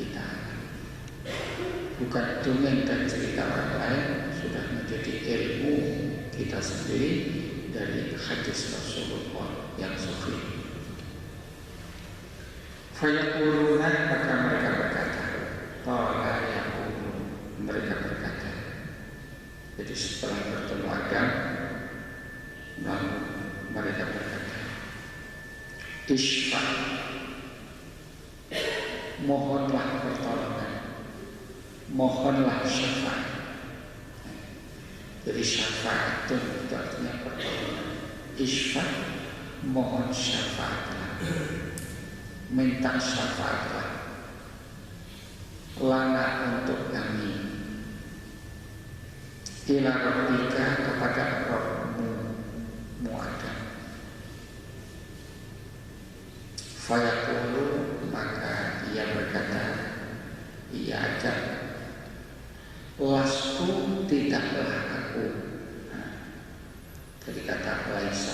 kita. Bukan dongeng dan cerita orang lain, sudah menjadi ilmu kita sendiri dari hadis Rasulullah yang sahih. Fayaquluna, maka mereka berkata, qala yaqulun, mereka berkata. Jadi setelah bertemu Adam, lalu mereka berkata, Ishfa, mohonlah pertolongan, mohonlah syafaat. Jadi syafaat itu artinya pertolongan. Ishfa, mohon syafaatlah, minta syafaatlah, lana untuk kami, ila rabbika, kepada Rabbmu Adam. Fayaqulu, maka ia berkata, ia ajak, lastu, tidaklah aku. Jadi kata laisa,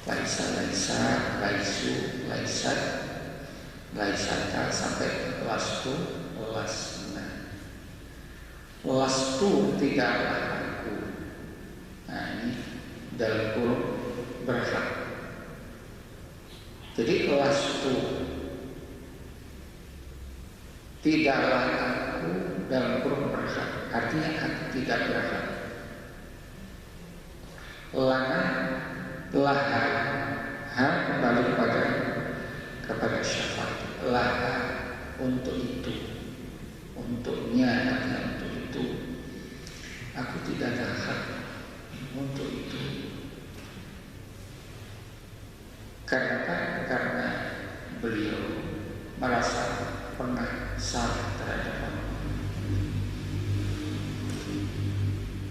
laisu, laisat, laisata, sampai lastu, lasna. Lastu, tidaklah aku. Nah ini dalam kurung berhak. Jadi lastu, tidaklah aku, dalam kurung berhak, artinya aku tidak berhak. Lana, laha, ha kembali kepada syafaat. Laha, untuk itu, untuknya, artinya untuk itu, aku tidak ada hak untuk itu. Karena beliau merasa pernah salah terhadap Allah.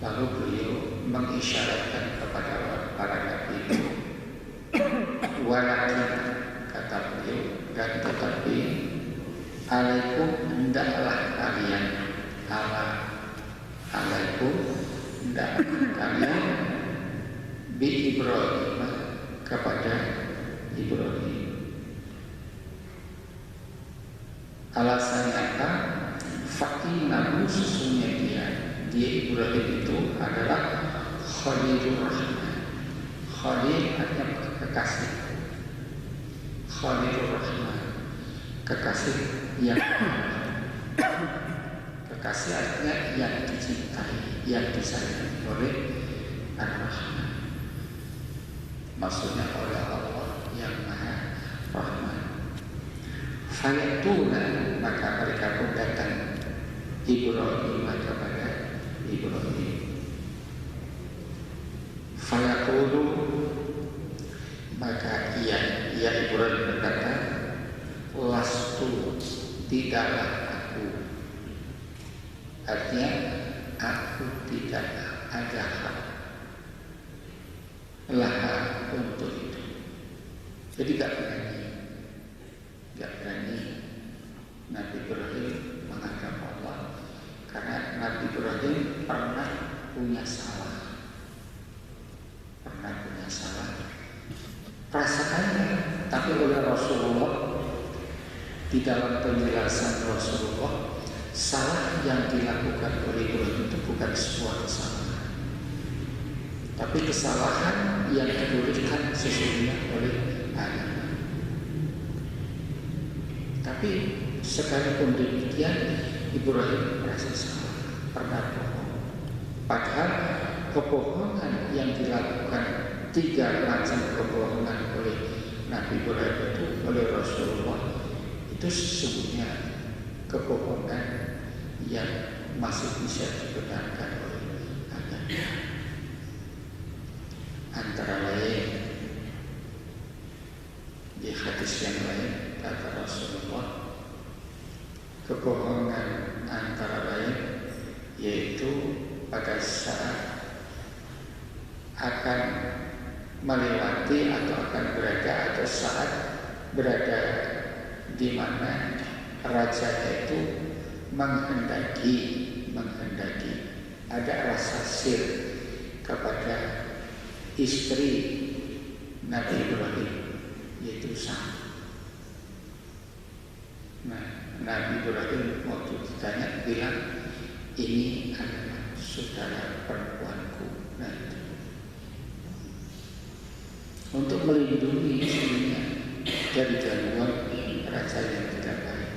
Lalu beliau mengisyaratkan kepada para nabi itu, walakin, kata beliau, dan tetapi, alaikum, hendaklah kalian, alaikum, hendaklah kalian, bi Ibrahim, kepada Ibrahim. Alasannya apa? Fakinahu, sesungguhnya dia Ibrahim itu adalah Khalilur Rahman. Khalil artinya kekasih. Khalilur Rahman, kekasih yang kekasih artinya yang dicintai, yang disayangi oleh Ar-Rahman. Maksudnya oleh Allah yang Maha Rahman. Fayatuna, maka mereka pun datang Ibrahim kepada Ibrahim. Fayaqulu, maka ia Ibrahim berkata, lastu, tidaklah aku. Artinya aku tidak ada hak laha untuk itu. Jadi gak berani Nabi Ibrahim menghadap Allah, karena Nabi Ibrahim pernah punya salah. Perasaannya, tapi oleh Rasulullah, di dalam penjelasan Rasulullah, salah yang dilakukan oleh Ibrahim itu bukan sebuah kesalahan, tapi kesalahan yang dituliskan sesungguhnya oleh Adam. Tapi sekalipun demikian, Ibrahim merasa salah, pernah bohong. Padahal kebohongan yang dilakukan, 3 macam kebohongan oleh Nabi Ibrahim itu, oleh Rasulullah, itu sesungguhnya kebohongan yang masih bisa dibenarkan oleh agama. Antara lain, di hadis yang lain kata Rasulullah, kebohongan antara lain yaitu pada saat akan melewati atau akan berada atau saat berada di mana raja itu menghendaki ada rasa sir kepada istri Nabi Ibrahim, yaitu Sara. Nah, Nabi Ibrahim waktu ditanya bilang, ini adalah saudara perempuanku. Nah, itu untuk melindungi istrinya dari gangguan raja yang tidak baik.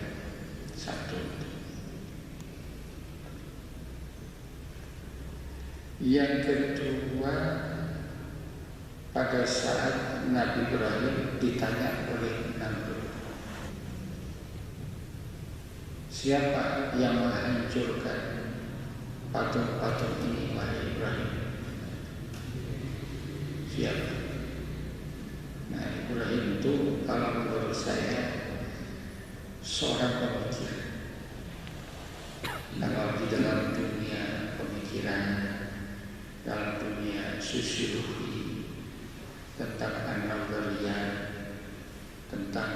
Satu. Yang kedua, pada saat Nabi Ibrahim ditanya oleh Namrud, siapa yang menghancurkan patung-patung ini, wahai Ibrahim? Siapa? Nah, Ibrahim itu kalau menurut saya seorang pemikir. Kalau di dalam dunia pemikiran, dalam dunia sosiologi, tentang an-nazariyah, tentang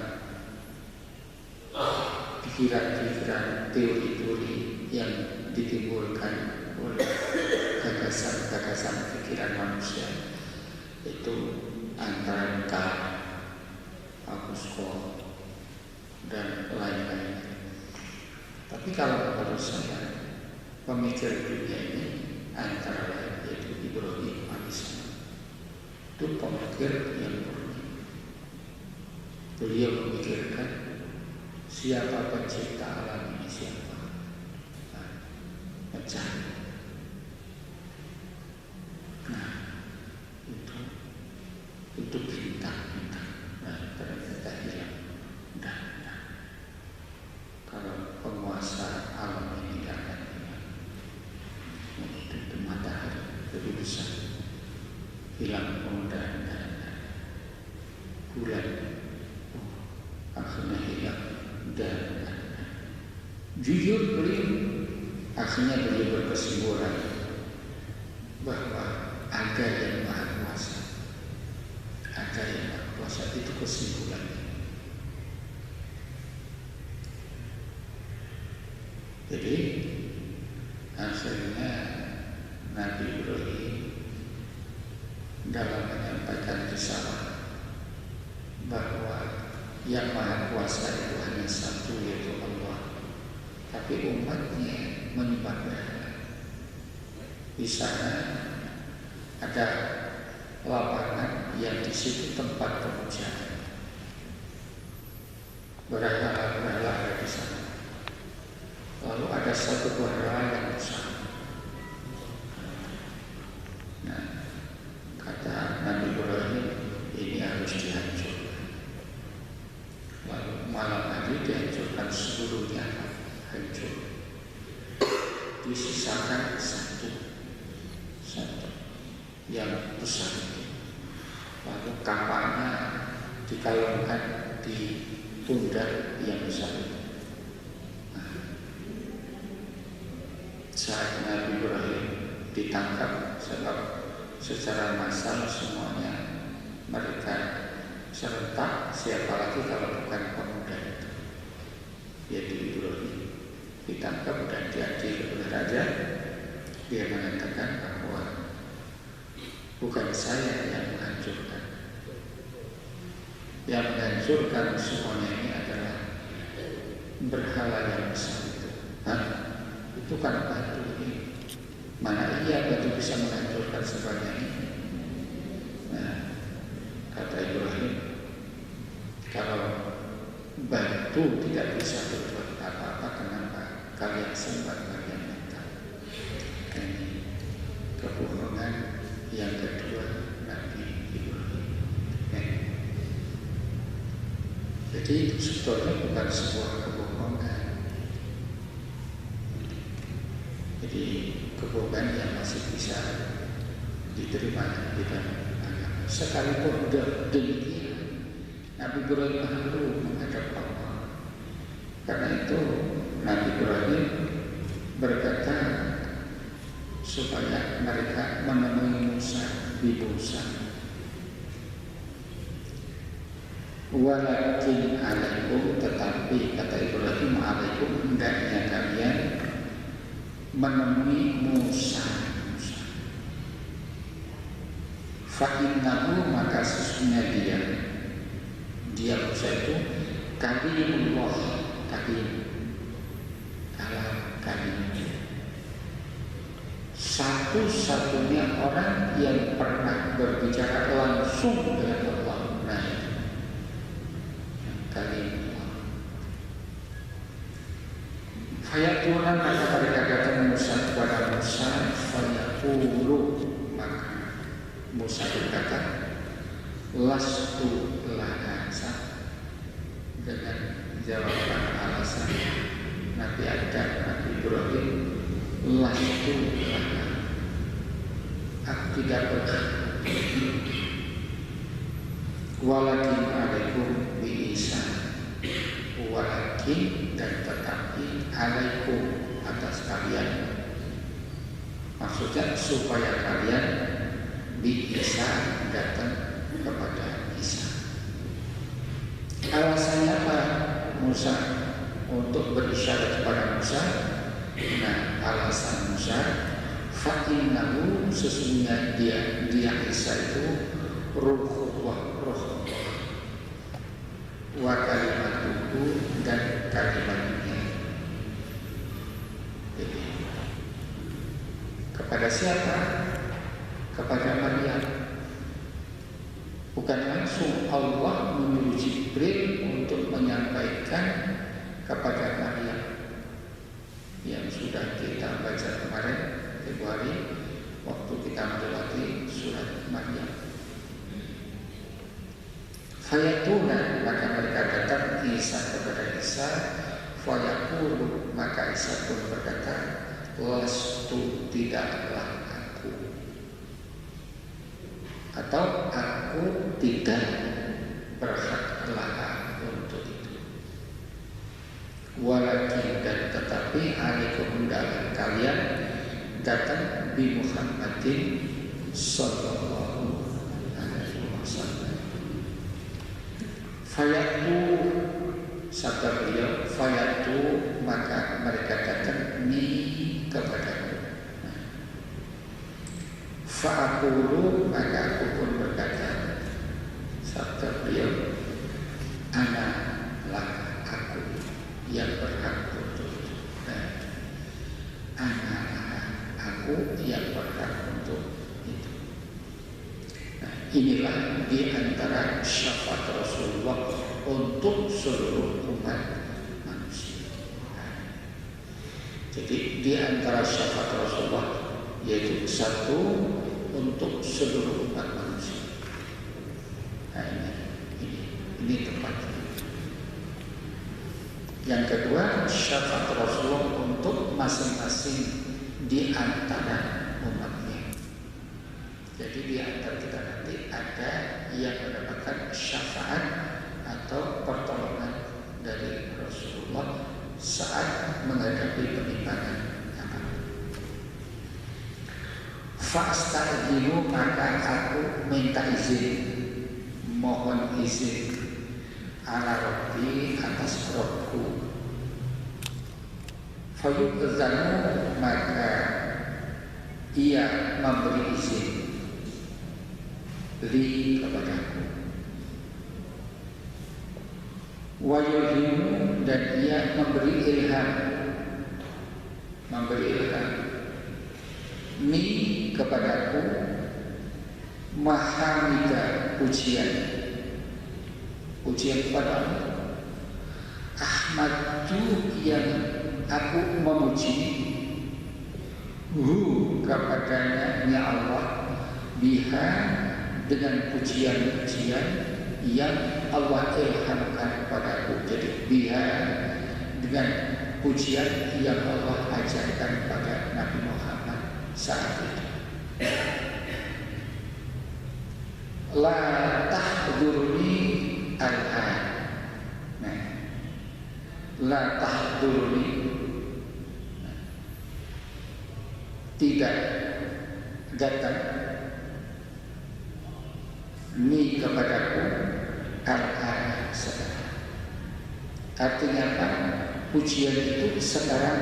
pikiran-pikiran, teori-teori yang ditimbulkan oleh gagasan-gagasan pikiran manusia, itu antara Auguste Comte dan lain-lain. Tapi kalau menurut saya, pemikir dunia ini antara lain yaitu Ibrahim alaihissalam, itu pemikir yang murni. Beliau memikirkan siapa pencipta alam ini, siapa, mencari. Nah, itu bintang-bintang. Nah, ternyata hilang. Nah, kalau penguasa alam ini tidak akan hilang, itu matahari lebih besar, hilang kemudian bulan akhirnya hilang dan jujur beliau akhirnya beliau berkesimpulan bahwa ada yang maha kuasa. Ada yang maha kuasa, itu kesimpulannya. Jadi akhirnya Nabi Ibrahim dalam menyampaikan risalah bahwa yang maha kuasa itu hanya satu, yaitu Allah. Tapi umatnya menyembah berhala. Di sana ada lapangan yang di situ tempat pemujaan. Berhala-berhala ada di sana. Lalu ada satu berhala yang besar. Nah, kata Nabi Ibrahim, ini harus dihancurkan. Lalu malam hari dihancurkan seluruhnya, hancur. Disisakan satu yang besar itu. Lalu kapalnya dikalungkan di pundak yang besar itu. Saat Nabi Ibrahim ditangkap, sebab secara massal semuanya mereka serentak, siapa lagi kalau bukan pemuda itu, yaitu Ibrahim, ditangkap dan diadili oleh raja. Dia mengatakan bahwa bukan saya yang menghancurkan, yang menghancurkan semuanya ini adalah berhala yang besar itu. Itu kan batu ini. Mana iya batu bisa menghancurkan sebanyak ini? Nah, kata Ibrahim, kalau batu tidak bisa berbuat apa-apa, kenapa kalian sempat kalian minta? Ini kebohongan yang kedua Nabi Ibrahim. Jadi itu sebetulnya bukan sebuah kebohongan. Jadi kebohongan yang masih bisa diterima di dalam agama. Sekalipun demikian, Nabi Ibrahim malu menghadap Allah. Karena itu Nabi Ibrahim berkata supaya mereka menemui Musa di Musa. Walakin alaikum, tetapi kata Ibrahim, alaikum, hendaknya kalian menemui Musa. Fa'innahu, maka sesungguhnya dia Musa itu kalimullah, kalim satu-satunya orang yang pernah berbicara langsung dengan Allah. Nah, kalimullah. Fayatuna, maka mereka datang Musa kepada Musa. Fayaqulu, maka Musa berkata, lastu laha, dengan jawaban alasan Nabi Adam, Nabi Ibrahim, lastu laha, aku tidak berhak. Walakin alaikum bi Isa, walakin dan tetapi alaikum atas kalian, maksudnya supaya kalian bi Isa datang kepada Isa. Alasannya apa Musa untuk berisyarat kepada Musa? Nah, alasan Musa, fa'innahu, sesungguhnya dia Isa itu ruhullah, wa kalimatuhu, dan kalimatnya. Jadi, kepada siapa? Kepada Maryam. Bukan langsung Allah menyuruh Jibril untuk menyampaikan kepada Maryam yang sudah kita baca kemarin Februari waktu kita melewati surat Maryam. Fayatuna, maka mereka datang Isa kepada Isa. Fayaqulu, maka Isa pun berkata, lastu, tidaklah aku, atau aku tidak berhak laha untuk itu. Walakin, dan tetapi alaikum, dalam kalian datang bi Muhammadin sallallahu alaihi wasallam. Fayatu, sabda beliau, fayatu, maka mereka datang ni kepadaku. Fa'akulu, maka aku pun berkata, sabda beliau, ana laka, aku yang berhak untuk itu. Ana laka, aku yang berhak untuk itu. Nah, inilah di antara syafaat Rasulullah untuk seluruh umat manusia. Jadi di antara syafaat Rasulullah yaitu satu untuk seluruh umat manusia. Nah, ini tempatnya. Yang kedua, syafaat Rasulullah untuk masing-masing di antara umatnya. Jadi di antara kita nanti ada yang mendapatkan syafaat atau pertolongan dari Rasulullah saat menghadapi penimbangan. Fa'asta'idinu, maka aku minta izin, mohon izin, ala Rabbi, atas Rabbku. Fayu'zanu, maka ia memberi izin li kepadaku. Wa yulhimu, dan ia memberi ilham, ni kepadaku, mahamida, pujian kepada Allah. Ahmadu, yang aku memuji, kepadanya, ya Allah, biha, dengan pujian-pujian yang Allah ilhamkan padaku. Jadi biha, dengan pujian yang Allah ajarkan pada Nabi Muhammad saat itu. La tahdurni al-an. Nah, la tahdurni, tidak datang ni kepadaku al-an, sekarang. Artinya apa? Pujian itu sekarang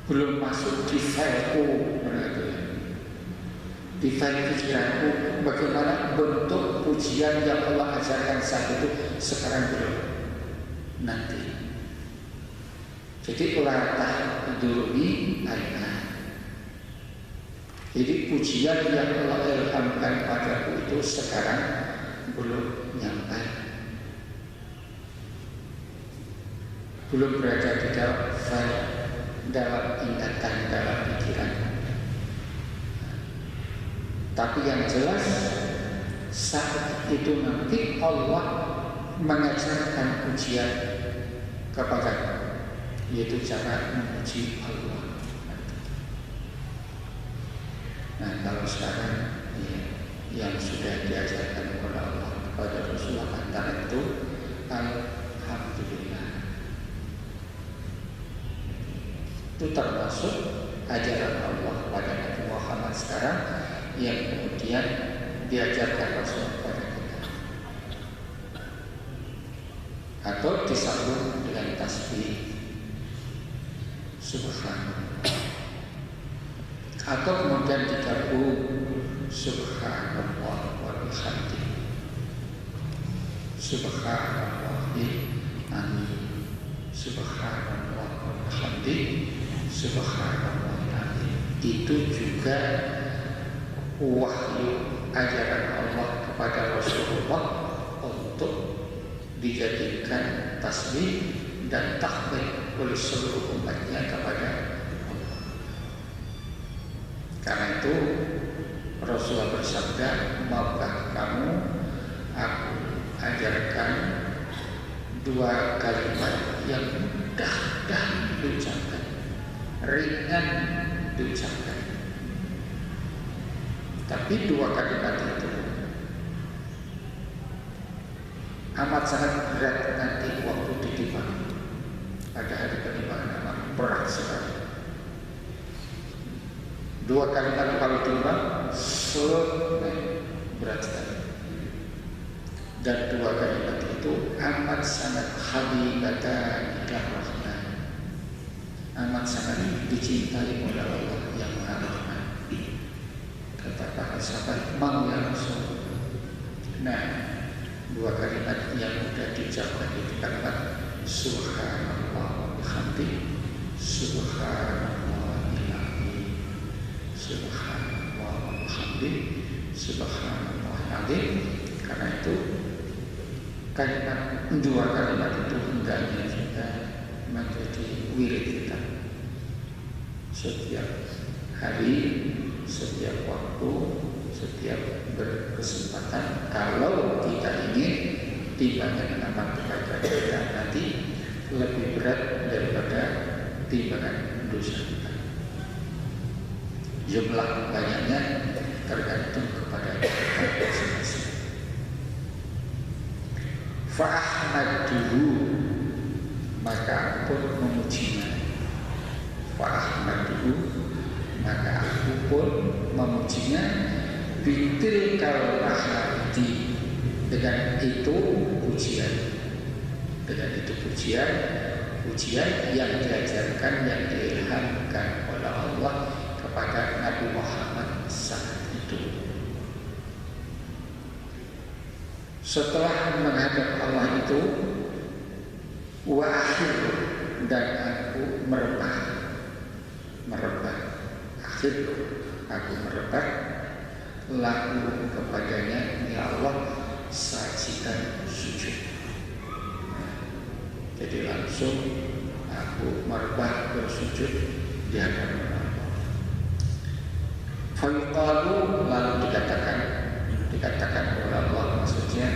belum masuk di fileku, di file pikiranku. Bagaimana bentuk pujian yang Allah ajarkan saat itu, sekarang belum, nanti. Jadi latah duruni ayat. Jadi pujian yang Allah ilhamkan padaku itu sekarang belum nyampe, belum berada di dalam file, dalam ingatan, dalam pikiran. Tapi yang jelas saat itu nanti Allah mengajarkan ujian kepada, yaitu cara memuji Allah. Nah, kalau sekarang ya, yang sudah diajarkan oleh Allah kepada Rasulullah antara itu alhamdulillah. Itu termasuk ajaran Allah kepada Nabi Muhammad sekarang yang kemudian diajarkan Rasul kepada kita, atau disambung dengan tasbih subhanallah, atau kemudian digabung subhanallah wa bihamdihi, subhanallah amin, subhanallah wa bihamdihi, subhanallah amin. Itu juga wahyu ajaran Allah kepada Rasulullah untuk dijadikan tasbih dan tahmid oleh seluruh umatnya kepada Allah. Karena itu Rasulullah bersabda, maukah kamu aku ajarkan dua kalimat yang mudah diucapkan, ringan diucapkan. Tapi dua kalimat itu amat sangat berat nanti waktu ditimbang. Pada hari penimbangan amat berat sekali. Dua kalimat kalau timbang berat sekali. Dan dua kalimat itu amat sangat habibatan ilah rahman, amat sangat dicintai oleh Allah yang Maha Rahman. Kata para sahabat, mau ya Rasul. Nah, dua kalimat yang mudah diucapkan itu kalimat subhanallah wa bihamdihi, subhanallah ilahi, subhanallah wa bihamdihi, subhanallah azim. Karena itu kalimat, dua kalimat itu hendaknya kita menjadi wirid kita setiap hari, setiap waktu, setiap berkesempatan. Kalau kita ingin timbangan amal kebaikan kita nanti lebih berat daripada timbangan dosa kita. Jumlah banyaknya tergantung kepada kita masing-masing. Fa'ahmaduhu, maka pun memujinya. Fa'ahmaduhu, maka aku pun memujinya. Bitil kalmahati, dengan itu pujian, dengan itu pujian yang diajarkan, yang diilhamkan oleh Allah kepada Nabi Muhammad saat itu. Setelah menghadap Allah itu, wa akhir, dan aku merebah, akhir aku merebah laku kepadanya, ya Allah, sajidan sujud. Jadi langsung aku merebah bersujud di hadapan Allah. Fayuqalu, lalu dikatakan oleh Allah, maksudnya,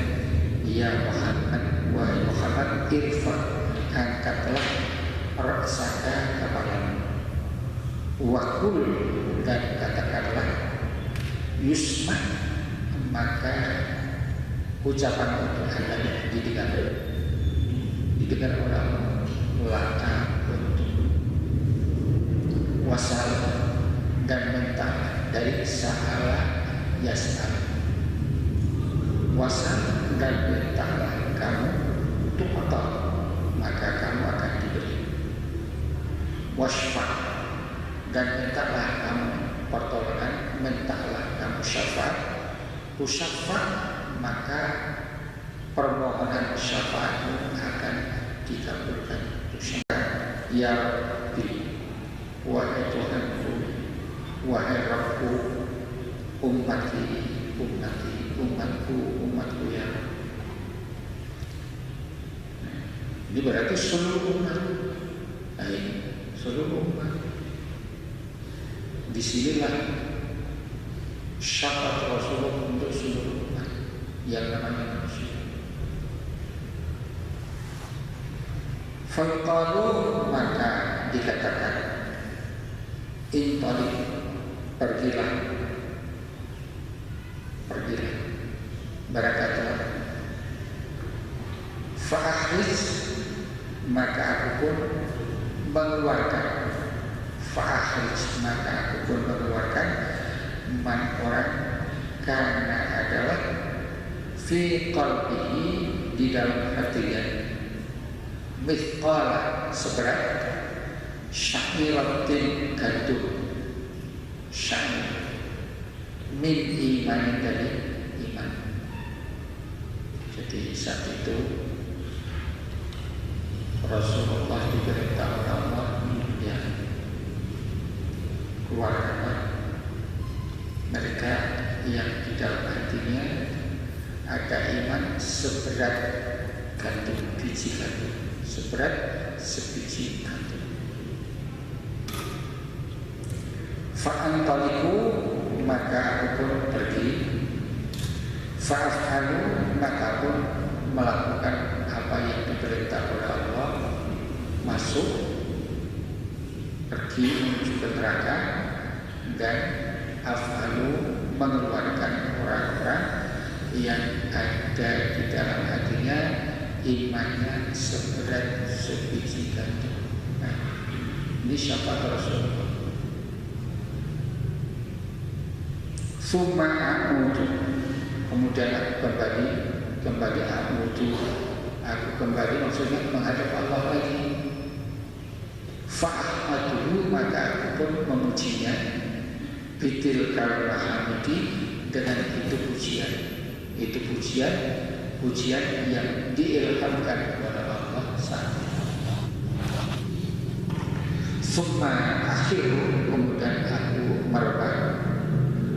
ya Muhammad, wahai Muhammad, irfa, angkatlah raksaka kepalamu, wakul, dan katakanlah yusma, maka ucapan itu akan didengar oleh Allah. Laka wasal, dan minta dari sahala yasal, wasal, dan mintalah kamu tu'ata, maka kamu akan diberi. Wasfa, dan mintalah kamu pertolongan, mintalah kamu syafaat. Usyafa, maka permohonan syafaatmu akan dikabulkan. Ya Rabbi, wahai Tuhanku, wahai Rabbku, ummati, ummati, umatku, umatku ya. Ini berarti seluruh umat. Seluruh umat. Disinilah syafaat Rasulullah untuk seluruh umat yang namanya manusia. Faqalu, maka dikatakan, intalik, pergilah, berkata, fa'akhrij, maka aku pun mengeluarkan, fa'akhrij, maka aku pun mengeluarkan man orang karena adalah fi qalbihi, di dalam hatinya, mithqala, seberat sya'iratin, gandum sya'ir, min iman, dari iman. Jadi saat itu Rasulullah diberitahu Allah, ya, keluarkan mereka yang di dalam hatinya ada iman seberat gandum, biji gandum, seberat sebiji gandum. Fa'antaliku, maka aku pun pergi, fa'afhalu, maka pun melakukan apa yang diperintah oleh Allah, masuk, pergi menuju ke neraka, dan afhalu, mengeluarkan orang-orang yang ada di dalam hatinya imannya seberat sebiji gandum. Nah, ini syafaat Rasulullah. Summa a'udu, kemudian aku kembali a'udu, aku kembali maksudnya menghadap Allah lagi. Fa'ahmaduhu, maka aku pun memujinya, bitil kalmahamidi, dengan itu pujian yang diilhamkan kepada Allah saat itu. Summa akhiru, kemudian aku merebak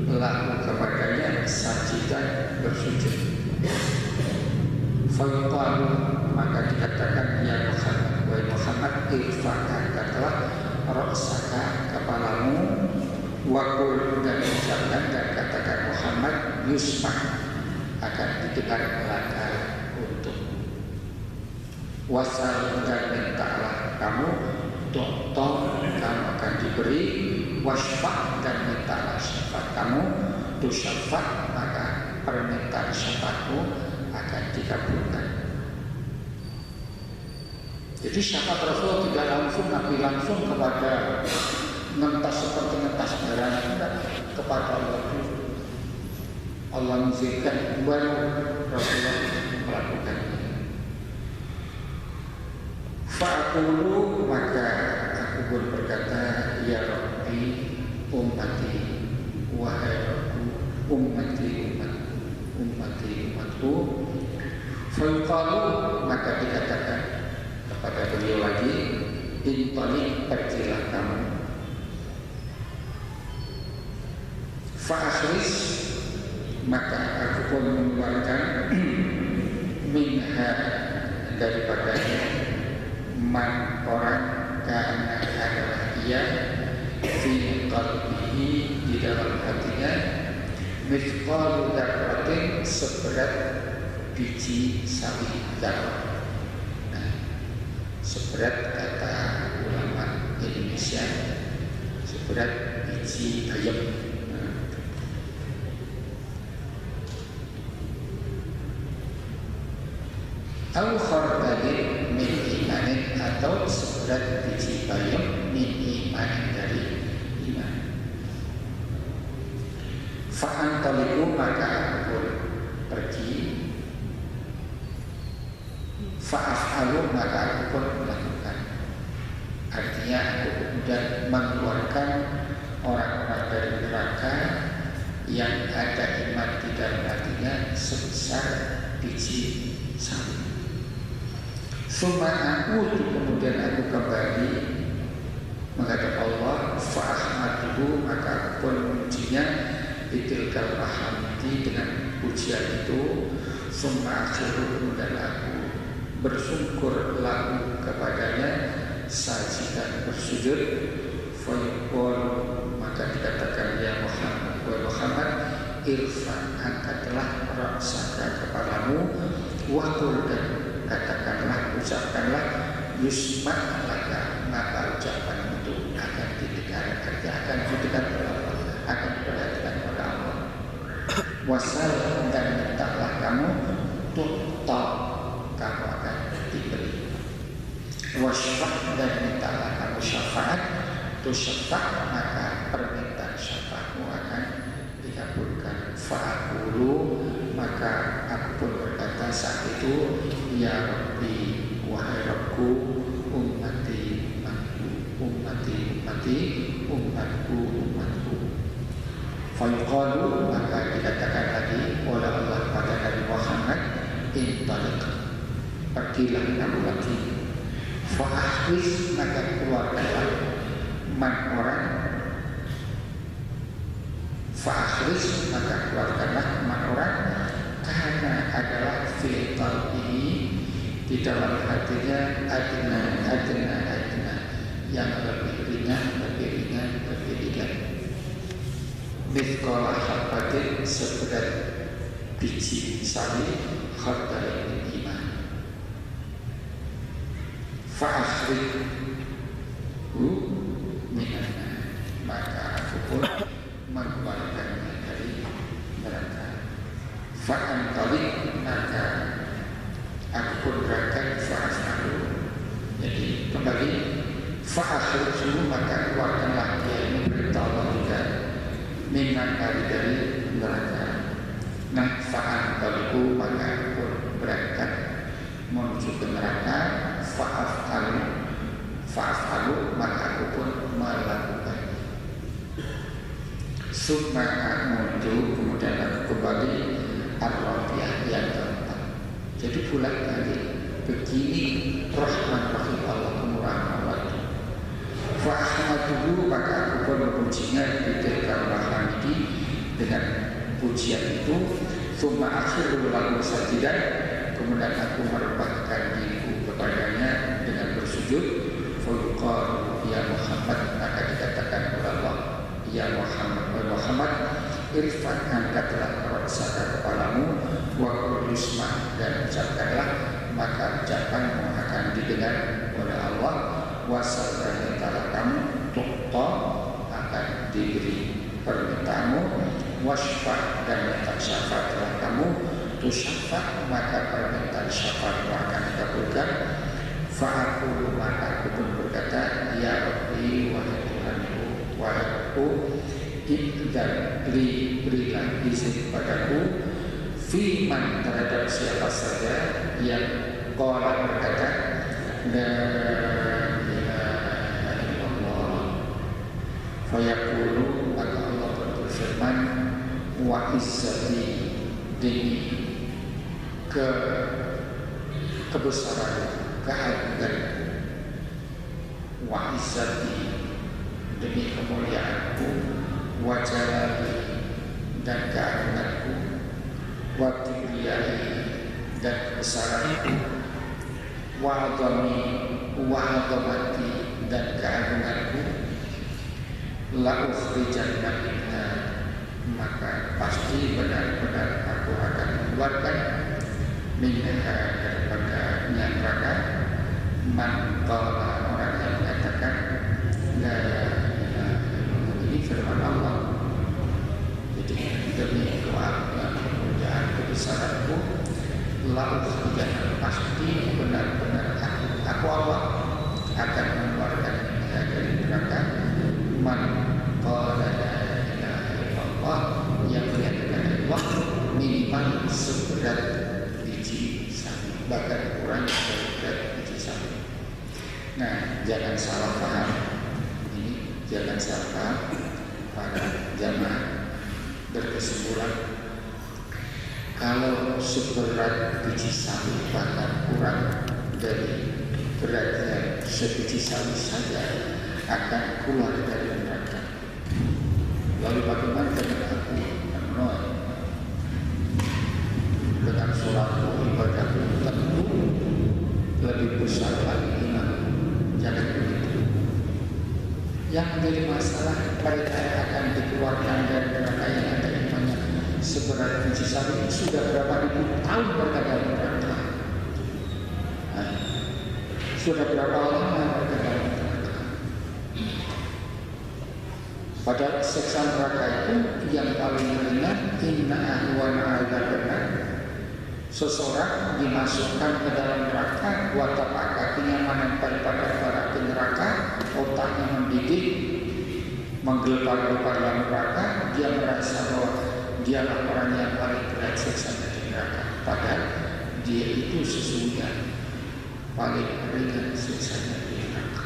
laku kepadanya sajidan, bersujud. Fayuqalu, maka dikatakan, ya Muhammad, wahai Muhammad, irfa'kan, katalah ra'saka, kepalamu, wakul, dan ucapkan dan katakan Muhammad, yusma, akan didengar laka untukmu. Wasal, dan mintalah kamu, tong, kamu akan diberi, wasfa, dan mintalah syafaat kamu, tusyafat, maka permintaan syafaatmu akan dikabulkan. Jadi syafaat Rasulullah tidak langsung, tapi langsung kepada ngentas, seperti ngentas barang, kepada Allah. Allah mengizinkan baru Rasulullah melakukannya. Fa'aqulu, maka aku pun berkata, ya Rabbi, ummati, wahai Rabbu, ummati, umatku. Fa'uqalu, maka dikatakan kepada beliau lagi, intalik, pergilah kamu. Fa'akhris, maka aku pun mengeluarkan minha, daripadanya, man orang karena adalah ia fi qalbihi, di dalam hatinya, mithqalu dzarratin, seberat biji sawi dzarrah. Nah, seberat kata ulama Indonesia, seberat biji bayam. Au khardalin min imanin, atau seberat biji bayam min imanin, dari iman. Fa'antaliku, maka aku pun pergi. Fa'af'alu, maka aku pun melakukan. Artinya aku kemudian mengeluarkan orang-orang dari neraka yang ada iman di dalam hatinya sebesar biji sawi. Summa aku, kemudian aku kembali menghadap Allah. Fa'ahmaduhu, maka aku pun memujinya, bitilkal hamdi dengan pujian itu, summa akhiru kemudian aku bersyukur lagu kepadanya, sajidan bersujud, fayuqul maka dikatakan ya Muhammad wa Muhammad irfa angkatlah raksaka kepalamu, waqul dan katakanlah ucapkanlah yusma laka maka ucapan itu akan didengar, akan didengar oleh Allah, akan diperhatikan oleh Allah. Wasal dan mintalah kamu tu'ta kamu akan diberi. Wasfa' dan mintalah kamu syafaat, tusyafa' maka permintaan syafaatmu akan dikabulkan. Fa'akulu maka aku pun berkata saat itu, ya Rabbi wahai Rabbku, ummati umatku. Fayuqalu maka dikatakan lagi oleh Allah pada Nabi Muhammad, intaliq pergilah kamu lagi, fa'ahris maka keluarkanlah man orang, fa'ahris maka keluarkanlah man orang, karena adalah fi'tal ini di dalam hatinya adna yang lebih ringan. Mithqala habatin seberat biji sawi khardalin min iman. Fa'akhrijhu minan nar maka aku pun mengeluarkannya dari neraka. Fa'antalik maka aku pun berangkat fa'asnahu. Jadi kembali fa'akhrijhu maka keluarkanlah dia, ini perintah Allah juga, minan dari neraka. Nah fa'antaliku maka aku pun berangkat menuju ke neraka. Fa'af'alu maka aku pun melakukan. Summa muncul kemudian aku kembali ar-rabi'ah yang keempat. Jadi bulan kali begini rahman rahim Allah, kemurahan Allah itu. Fa'ahmaduhu maka aku pun memujinya bitilka hamdi dengan pujian itu. Summa akhiru lalu sajidan kemudian aku merebahkan diriku kepadanya dengan bersujud. Fayuqal ya Muhammad maka dikatakan oleh Allah, ya Muhammad irfan angkatlah raksaka kepalamu, wa qul yusma dan ucapkanlah maka ucapanmu akan didengar oleh Allah. Wasal dan mintalah kamu tuqta akan diberi permintaanmu. Wasfa dan minta syafaatlah kamu, tusyafa maka permintaan syafaatmu akan dikabulkan. Fa'akulu maka aku pun berkata, ya Rabbi wahai Tuhanku, wahai Rabbu, ibdan berilah izin padaku, fiman terhadap siapa saja yang qala berkata la ilaha illallah, fayaqulu maka Allah berfirman, wa izzati demi kebesaran keagungan, wa izzati demi kemuliaanku, wa jalali dan keagunganku, wa kibriyai dan kebesaranku, wa adhamati dan keagunganku, la ukhrijanna minha maka pasti benar-benar aku akan mengeluarkan minha daripada neraka man qala orang yang mengatakan la ilaha illallah. Ini firman Allah. Jadi demi keagungan kemuliaan kebesaranku, la ukhrijanna pasti benar-benar aku Allah akan mengeluarkan minha dari neraka man qala la ilaha illallah yang menyatakan Allah minimal seberat biji sawi, bahkan kurang dari berat biji sawi. Nah, jangan salah paham ini, jangan salah paham para jamaah berkesimpulan kalau seberat biji sawi bahkan kurang dari beratnya sebiji sawi saja akan keluar dari neraka. Lalu bagaimana dengan aku menolak? mengerjakan sholat ibadah tentu lebih besar lagi iman. Jangan begitu. Yang menjadi masalah mereka yang akan dikeluarkan dari neraka yang ada imannya seberat biji sawi sudah berapa ribu tahun mereka dalam neraka. Sudah berapa lama mereka dalam neraka. Pada siksa neraka itu yang paling ringan inna ahwana adzabana. Seseorang dimasukkan ke dalam neraka, tapak kakinya menempel pada bara neraka, otaknya mendidih, menggelepar-gelepar dalam neraka. Dia merasa bahwa dialah orang yang paling berat siksanya di neraka. Padahal dia itu sesungguhnya paling ringan siksanya di neraka.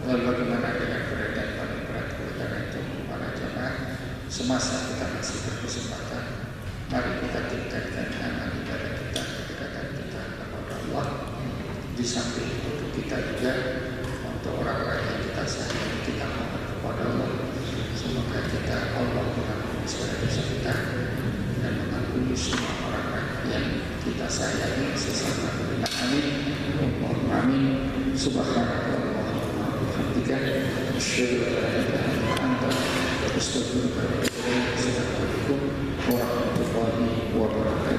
Lalu bagaimana dengan berat dan paling berat? Oleh karena itu, para jemaah, semasa kita masih berkesempatan, mari kita tingkatkan amal ibadah kita, kedekatan kita kepada Allah. Di samping itu kita juga untuk orang-orang yang kita sayangi, kita mohon kepada Allah semoga kita Allah mengampuni segala dosa kita dan mengampuni semua orang-orang yang kita sayangi sesama kita. Amin. Amin. Subhanallah. Tiga. Asyhadu an la ilaha illa anta astaghfiruka wa atubu ilaik. Assalamualaikum warahmatullahi wabarakatuh.